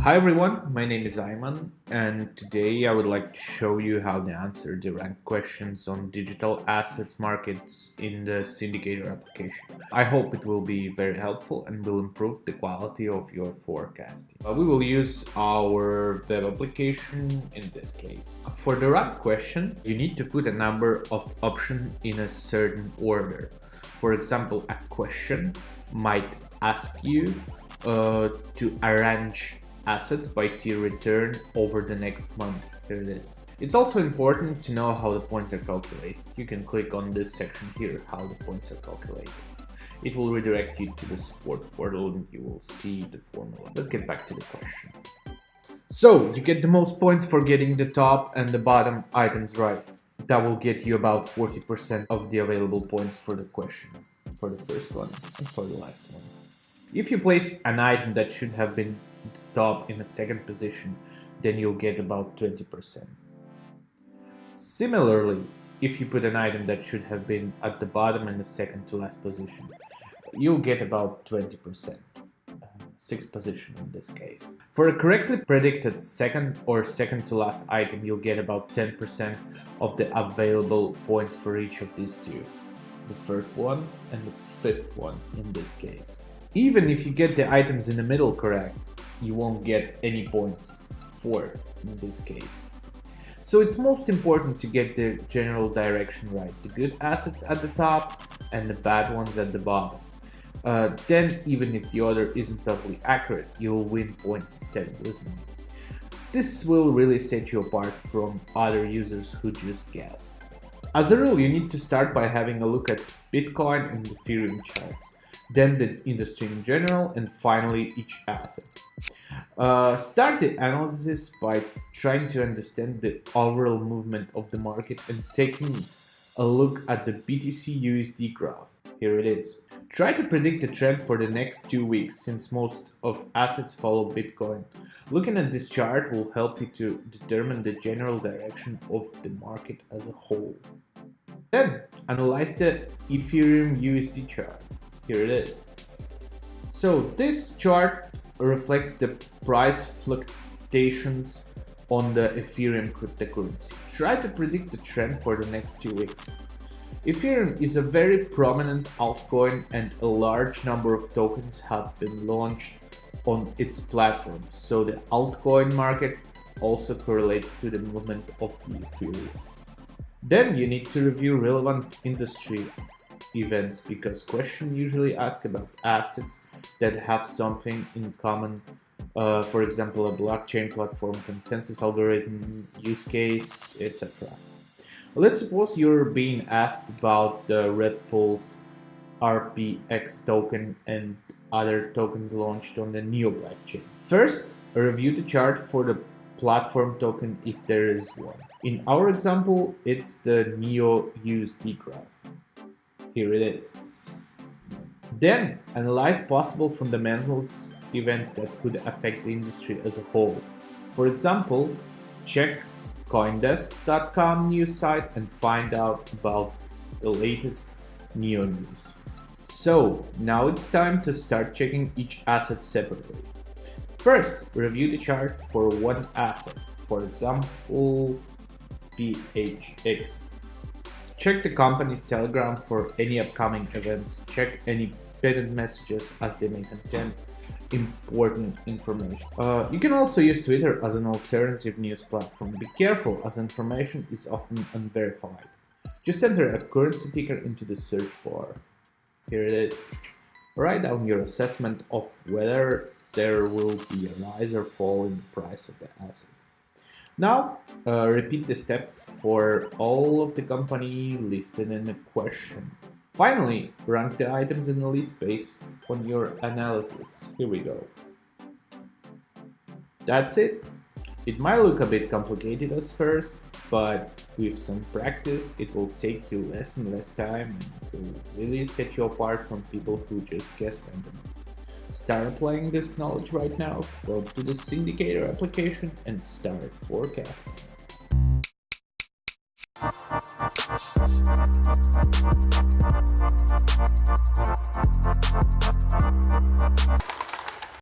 Hi everyone, my name is Ayman, and today I would like to show you how to answer the ranked questions on digital assets markets in the Cindicator application. I hope it will be very helpful and will improve the quality of your forecasting. We will use our web application in this case. For the ranked question, you need to put a number of options in a certain order. For example, a question might ask you to arrange assets by tier return over the next month. Here it is. It's also important to know how the points are calculated. You can click on this section here, how the points are calculated. It will redirect you to the support portal and you will see the formula. Let's get back to the question. So you get the most points for getting the top and the bottom items right. That will get you about 40% of the available points for the question, for the first one and for the last one. If you place an item that should have been the top in a second position, then you'll get about 20%. Similarly, if you put an item that should have been at the bottom in the second to last position, you'll get about 20%, sixth position in this case. For a correctly predicted second or second to last item, you'll get about 10% of the available points for each of these two, the third one and the fifth one in this case. Even if you get the items in the middle correct, you won't get any points for it in this case. So it's most important to get the general direction right, the good assets at the top and the bad ones at the bottom. Then even if the order isn't totally accurate, you'll win points instead of losing. This will really set you apart from other users who just guess. As a rule, you need to start by having a look at Bitcoin and Ethereum charts, then the industry in general, and finally each asset. Start the analysis by trying to understand the overall movement of the market and taking a look at the BTC USD graph. Here it is. Try to predict the trend for the next 2 weeks, since most of assets follow Bitcoin. Looking at this chart will help you to determine the general direction of the market as a whole. Then analyze the Ethereum USD chart. Here it is. So this chart reflects the price fluctuations on the Ethereum cryptocurrency. Try to predict the trend for the next 2 weeks. Ethereum is a very prominent altcoin and a large number of tokens have been launched on its platform. So the altcoin market also correlates to the movement of the Ethereum. Then you need to review relevant industry events, because questions usually ask about assets that have something in common, for example a blockchain platform, consensus algorithm, use case, etc. Let's suppose you're being asked about the Red Pulse RPX token and other tokens launched on the Neo blockchain. First, review the chart for the platform token if there is one. In our example, it's the Neo USD graph. Here it is. Then analyze possible fundamentals events that could affect the industry as a whole. For example, check coindesk.com news site and find out about the latest Neo news. So now it's time to start checking each asset separately. First, review the chart for one asset, for example PHX. Check the company's Telegram for any upcoming events. Check any pinned messages as they may contain important information. You can also use Twitter as an alternative news platform. Be careful, as information is often unverified. Just enter a currency ticker into the search bar. Here it is. Write down your assessment of whether there will be a rise or fall in the price of the asset. Now, repeat the steps for all of the company listed in the question. Finally, rank the items in the list based on your analysis. Here we go. That's it. It might look a bit complicated at first, but with some practice, it will take you less and less time and will really set you apart from people who just guess randomly. Start applying this knowledge right now. Go to the Cindicator application and start forecasting.